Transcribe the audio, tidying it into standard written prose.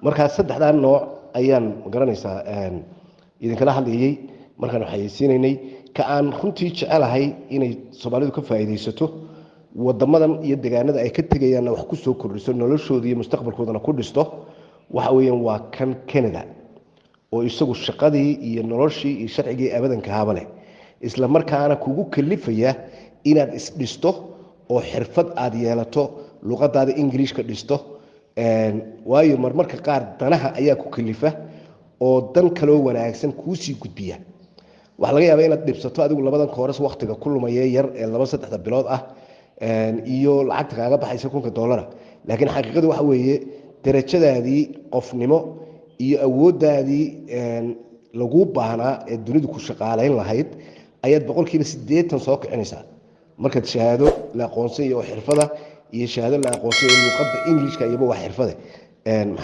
marka saddexdan nooc ayaan garanaysaa idinkala hadlayay markaan waxaysiinaynay ka aan runtii jecelahay inay Soomaalidu ka faa'iideysato wadamadan iyo deegaanada ay ka tagayaan wax ku soo kordhiso noloshooda iyo mustaqbalkoodana ku dhisto waxa weeyaan waa kan Canada oo isagu shaqadii iyo noloshii iyo sharcigii abadanka haba leh isla markaana kugu kalifaya inaad isdhisto oo xirfad aad yeelato luqadaada Ingiriiska dhisto waayo marmarka qaar danaha ayaa ku kalifa oo dan kale oo wanaagsan ku sii gudbiya waxa laga yaabaa inaad dhibsato adigu labadan koores waqtiga ku lumaya yar ee 2-3 bilood ah iyo lacagta kaaga baxaysa $1,000 laakiin xaqiiqadu waxa weeye darajadaadii qofnimo iyo awooddaadii lagu baahnaa ee dunidu ku shaqaaleyn lahayd ayaad 80% soo kicinaysaa markaad shahaado la aqoonsan iyo xirfada iyo shahaado la aqoonsan luqadda Ingiriiska iyo wax xirfade